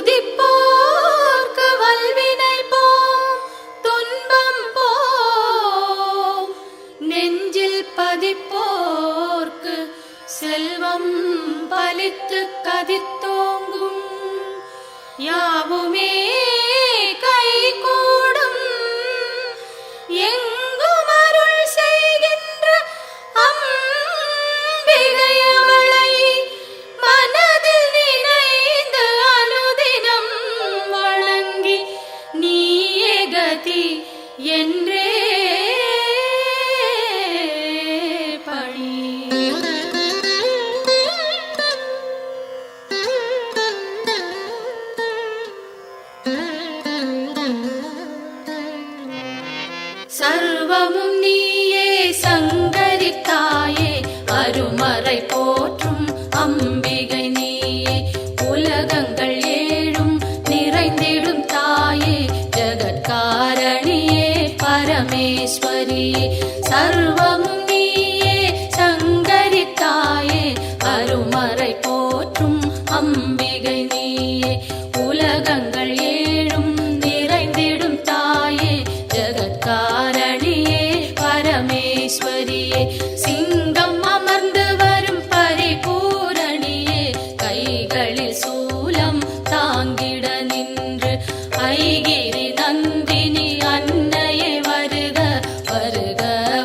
துதிப்போர்க்கு வல்வினை போம் துன்பம் போம் நெஞ்சில் பதிப்போர்க்கு செல்வம் பலித்து கதித்தோங்கும் யாவுமே கைகூடும் எங்கும் அருள் செய்கின்ற அம்பிகை அவளை மனதில் நினைந்து அனுதினம் வணங்கி நீயே கதி என்றே பணி. சர்வமும் நீயே சங்கரி தாயே அருமறை போற்றும் அம்பிகை நீயே உலகங்கள் ஏழும் நிறைந்திடும் தாயே ஜகத்காரணியே பரமேஸ்வரியே சர்வமும் நீயே சங்கரி தாயே அருமறை போற்றும் அம்பிகை நீயே உலகங்கள் ஏழும் நிறைந்திடும் தாயே ஜகத்காரணியே பரமேஸ்வரியே சிங்கம் அமர்ந்து வரும் பரிபூரணியே கைகளில் சூலம் தாங்கிட நின்று ஐகிரி நந்தினி அன்னையே வருக வருக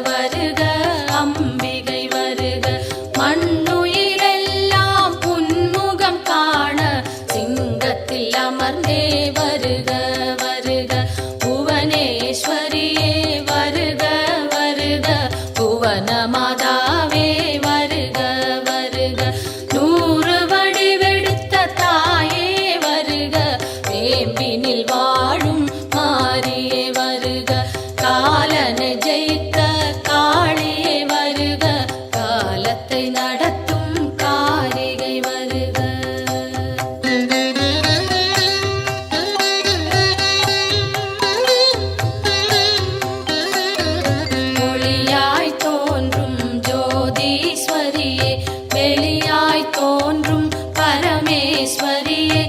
வருக அம்பிகை வருக மண்ணுயிரெல்லாம் புன்முகம் காண சிங்கத்தில் அமர்ந்தே வருக வருக புவனேஸ்வரியே வருக வருக புவன மாதாவே வருக வருக நூறு வடிவெடுத்த தாயே வருக வேம்பினில் வாழும் மாரியே வருக காலனை ஜெயித்த காளியே வருக காலத்தை நடத்தும் காரிகை வருக. ஒளியாய் தோன்றும் ஜோதீஸ்வரியே வெளியாய் தோன்றும் பரமேஸ்வரியே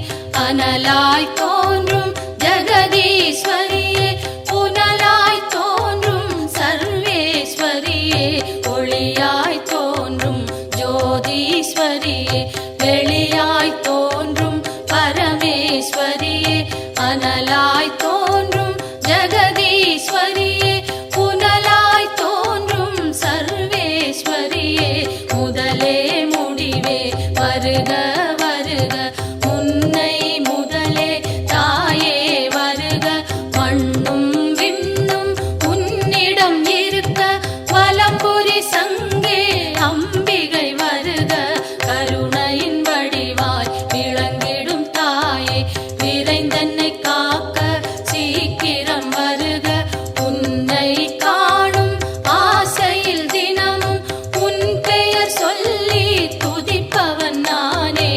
அனலாய் தோன்றும் ஜெகதீஸ்வரியே புனலாய் தோன்றும் சர்வேஸ்வரியே ஒளியாய் தோன்றும் ஜோதீஸ்வரியே வெளியாய் தோன்றும் பரமேஸ்வரியே அனலாய் தோன்றும் ஜெகதீஸ்வரியே புனலாய் தோன்றும் சர்வேஸ்வரியே முதலே முடிவே வருக வருக முன்னை முதலே தாயே வருக மண்ணும் விண்ணும் உன்னிடம் இருக்க வலம்புரி சங்கே அம்பிகை வருக கருணையின் வடிவாய் விளங்கிடும் தாயே விரைந்தன்னை காக்க சீக்கிரம் வருக உன்னை காணும் ஆசையில் தினமும் உன் பெயர் சொல்லி துதிப்பவன் நானே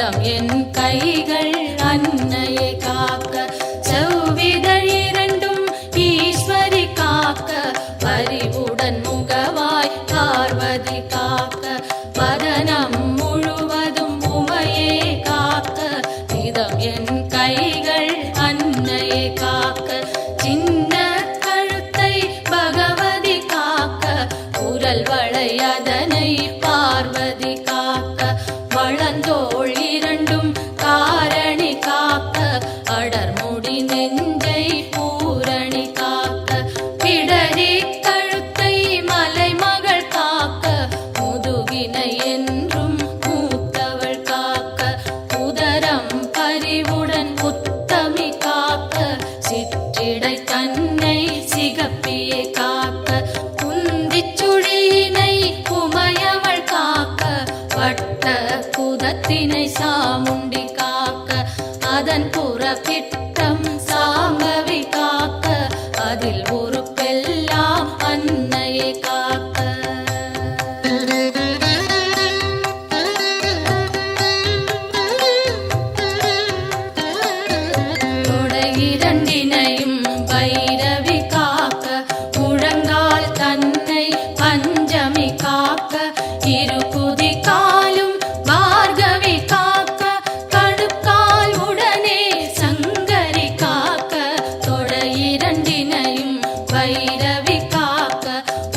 இதம் என் கைகள் அன்னையை காக்க, செவ்விதழ் இரண்டும் ஈஸ்வரி காக்க, பரிவுடன் முகவாய் பார்வதி காக்க, வதனம் முழுவதும் உமையே காக்க, இதம் என் கைகள் அன்னையை காக்க, சின்ன கழுத்தை பகவதி காக்க, குரல் வளை அதனை பார்வதி காக்க, வளந்தோள் இரண்டும் காரணி காக்க, அடர்முடி நெஞ்சை பூரணி காக்க, பிடரி கழுத்தை மலைமகள் காக்க, முதுகினை என்றும் மூத்தவள் காக்க, உதரம் பரிவுடன் உத்தமி காக்க, சிற்றிடை தன்னை சிகப்பியே காக்க, குந்திச் சுழியினை உமையவள் காக்க, வட்ட குதத்தினை சாமுண்டி காக்க, அதன் புறப்பிட்டம் சாம்பவி காக்க, அதில் உறுப்பெல்லாம் அன்னையை காக்க. தொடை இரண்டினையும் பைரவி காக்க, முழங்கால் தன்னை பஞ்சமி காக்க, இரு குதி காலும் பார்கவி காக்க, கடுக்கால் உடனே சங்கரி காக்க, தொடை இரண்டினையும் பைரவி காக்க,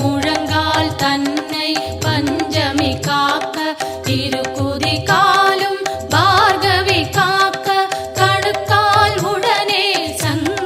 முழங்கால் தன்னை பஞ்சமி காக்க, இரு குதி காலும் பார்கவி காக்க, கடுக்கால் உடனே சங்கரி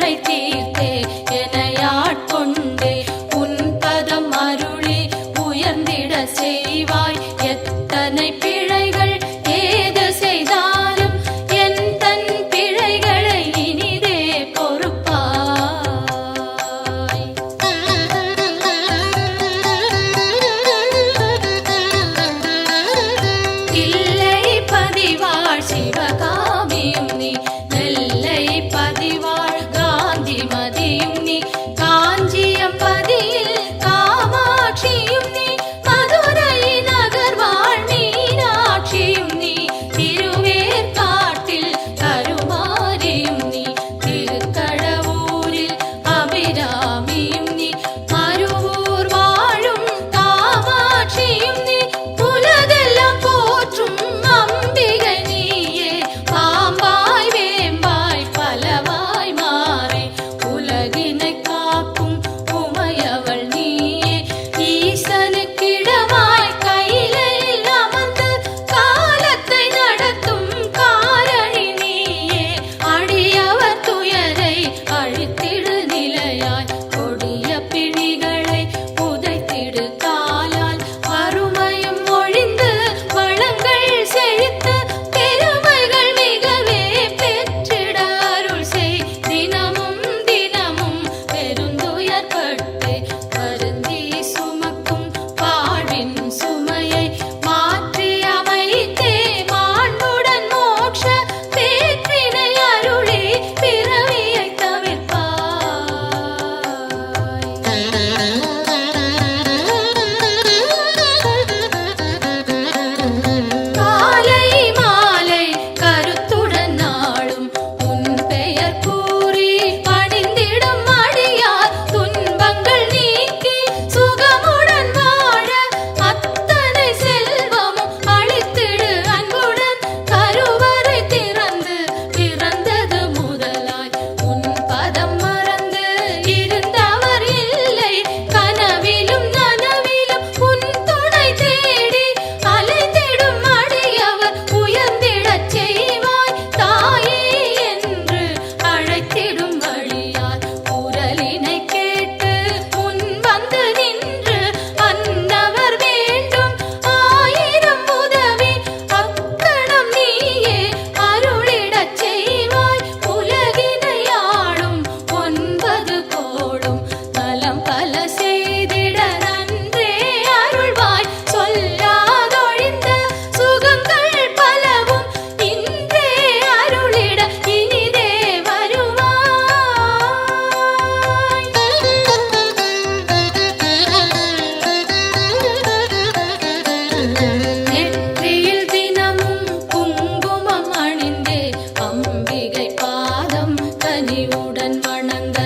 குறை தீர்த்தே எனையாட்கொண்டே உன் பதம் அருளி உயர்ந்திட செய்வாய். எத்தனை பிழைகள் ஏது செய்தாலும் என் தன் பிழைகளை இனிதே பொறுப்பாய். தில்லை பதிவாழ் சிவகாமியும் நீ, நெல்லை பதிவாழ் காந்தி மதியும் நீ, காஞ்சியம் பதியில் காமாட்சியும் நீ, மதுரை நகர் வாழ் மீனாட்சியும் நீ, திருவேற்காட்டில் கருமாரியும் நீ, திருக்கடவூரில் அபிராமியும் நீ, மருவூர் வாழும் காமாட்சியும் நீ, உலகெல்லாம் போற்றும் அம்பிகை நீயே. பாம்பாய் வேம்பாய் பலவாய் மாறி உலகினை காக்கும் உமையவள் நீயே. ஈசனுக்கிடமாய் கையிலையில் அமர்ந்து காலத்தை நடத்தும் காரணி நீயே. அடியவர் துயரை அழித்திடு நிலையாய், கொடிய பிணிகளை உதைத்திடு காலால். வறுமையும் ஒழிந்து வளங்கள் செழித்து பெருமைகள் மிகவே பெற்றிட அருள் செய். தினமும் தினமும் பெருந்துயர்பட்டு வருந்தி சுமக்கும் வாழ்வின் சுமையை மாற்றி அமைத்தே மாண்புடன் மோட்ச பேற்றினை அருளி பிறவியை தவிர்ப்பாய். காலை மாலை கருத்துடன் நாளும் உன் பெயர் கூறி பணிந்திடும் அடியார் துன்பங்கள் நீக்கி சுகமுடன் வாழ அத்தனை செல்வமும் அளித்திடு அன்புடன். கருவறை திறந்து பிறந்தது முதலாய் உன் பதம் மறந்து இருந்தவர் இல்லை. கனவிலும் நனவிலும் உன் துணை தேடி அலைந்திடும் அடியவர் உயர்ந்திடச் செய்வாய். தாயே என்று அழைத்திடும் வழியால் குரலினை கேட்டு முன் வந்து நின்று அன்னவர் வேண்டும் ஆயிரம் உதவி அக்கணம் நீயே அருளிடச் செய்வாய். உலகினை ஆளும் 9 கோடும் நலம் பல செய்திட நன்றே அருள்வாய். சொல்லாதொழிந்த சுகங்கள் பலவும் இன்றே அருளிட இனிதே வருவாய். நெற்றியில் தினமும் குங்குமம் அணிந்தே அம்பிகை பாதம் கனிவுடன் வணங்க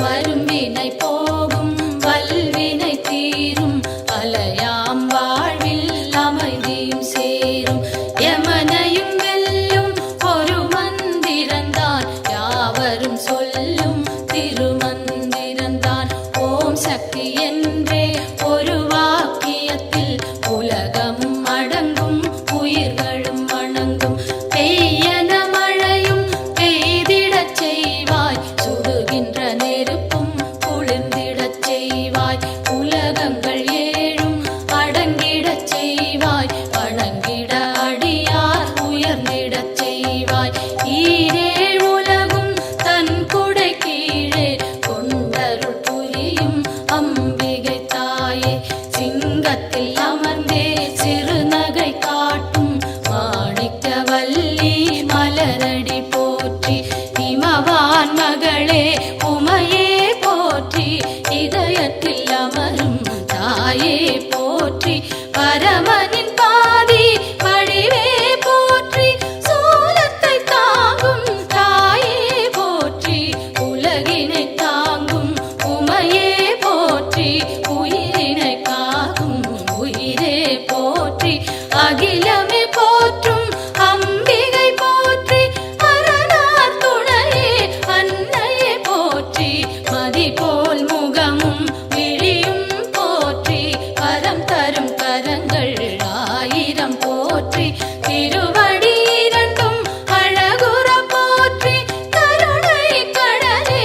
வரும்பினை போகும் வல்வினை தீரும். அலையாம் வாழ்வில் அமைதியும் சேரும். யமனையும் வெல்லும் ஒரு மந்திரந்தான் யாவரும் சொல்லும் திருமந்திரந்தான். ஓம் சக்தி என்றே ஒரு வாக்கியத்தில் உலகமும் அடங்கும் உயிர்களும் வணங்கும். பெய்யன மழையும் பெய்திடச் செய்வாய், சுடுகின்ற நெருப்பும் குளிர்ந்திடச் செய்வாய். உலகங்கள் ஏழும் அடங்கிடச் செய்வாய், வணங்கிட அடியார் உயர்ந்திடச் செய்வாய். ஈரேழ் உலகும் தன் குடை கீழே கொண்டருள் புரியும் அம்பிகை தாயே. சிங்கத்தில் அமர்ந்தே சிறுநகை காட்டும் மாணிக்கவல்லி மலரடி போற்றி. இமவான் மகளே உமையே போற்றி, இதயத்தில் அமரும் தாயே போற்றி. பரமனின் பாதி வடிவே போற்றி, சூலத்தை தாங்கும் தாயே போற்றி. உலகினை தாங்கும் உமையே போற்றி, உயிரினை காக்கும் உயிரே போற்றி. அகிலமே போற்றும் அம்பிகை போற்றி, அரணார் துணையே அன்னையே போற்றி. மதிபோல் முகமும் விழியும் போற்றி, வரம் தரும் கரங்கள் ஆயிரம் போற்றி. திருவடி இரண்டும் அழகுற போற்றி, கருணை கடலே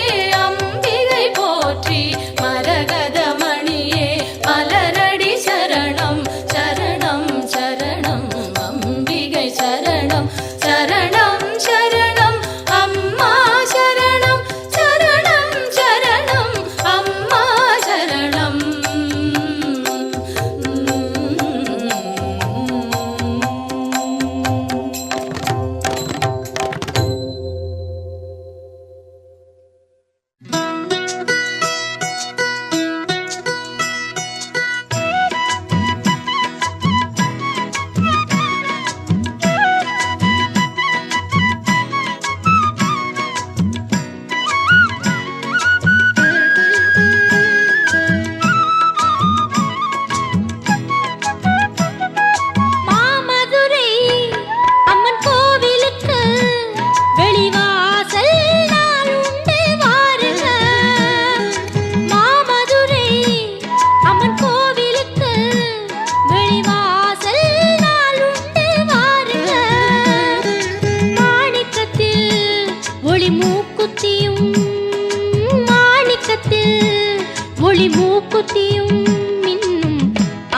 மூக்குத்தியும் மின்னும்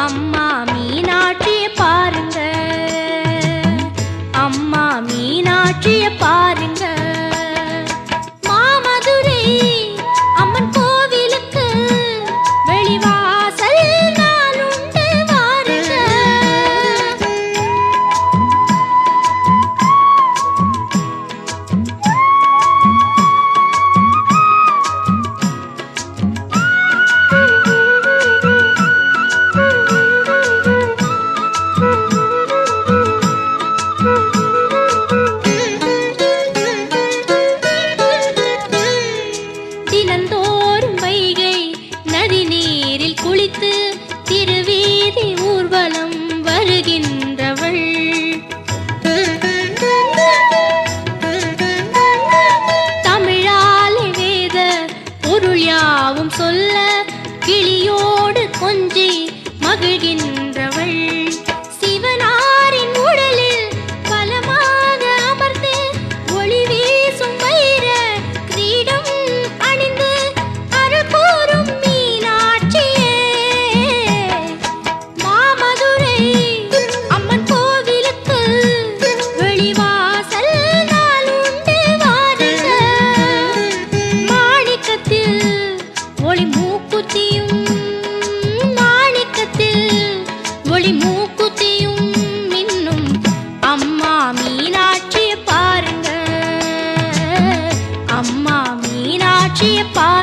அம்மா மீனாட்சிய பாருங்க, அம்மா மீனாட்சிய பாருங்க. மாமதுரை அம்மன் கோவிலுக்கு வெளிவாசல் நாளுண்டு வாருங்க. தினந்தோறும் வைகை நதி நீரில் குளித்து திருவீதி ஊர்வலம் வருகின்றவள். தமிழாலே வேத பொருள் யாவும் சொல்ல கிளியோடு கொஞ்சி மகிழ்கின்றவள். சிவனாரின் உடலில் பலமாக அமர்ந்து ஒளி வீசும் வைர கிரீடம் அணிந்து அருள் கூறும் மீனாட்சியே. மாமதுரை அம்மன் கோவிலுக்கு வெளிவாசல் நாளுண்டு வாருங்க. மாணிக்கத்தில் ஒளி மூக்குத்தியும் மாணிக்கத்தில் ஒளி மூக்குத்தியும் மின்னும் அம்மா மீனாட்சிய பாருங்க, அம்மா மீனாட்சிய பாருங்க.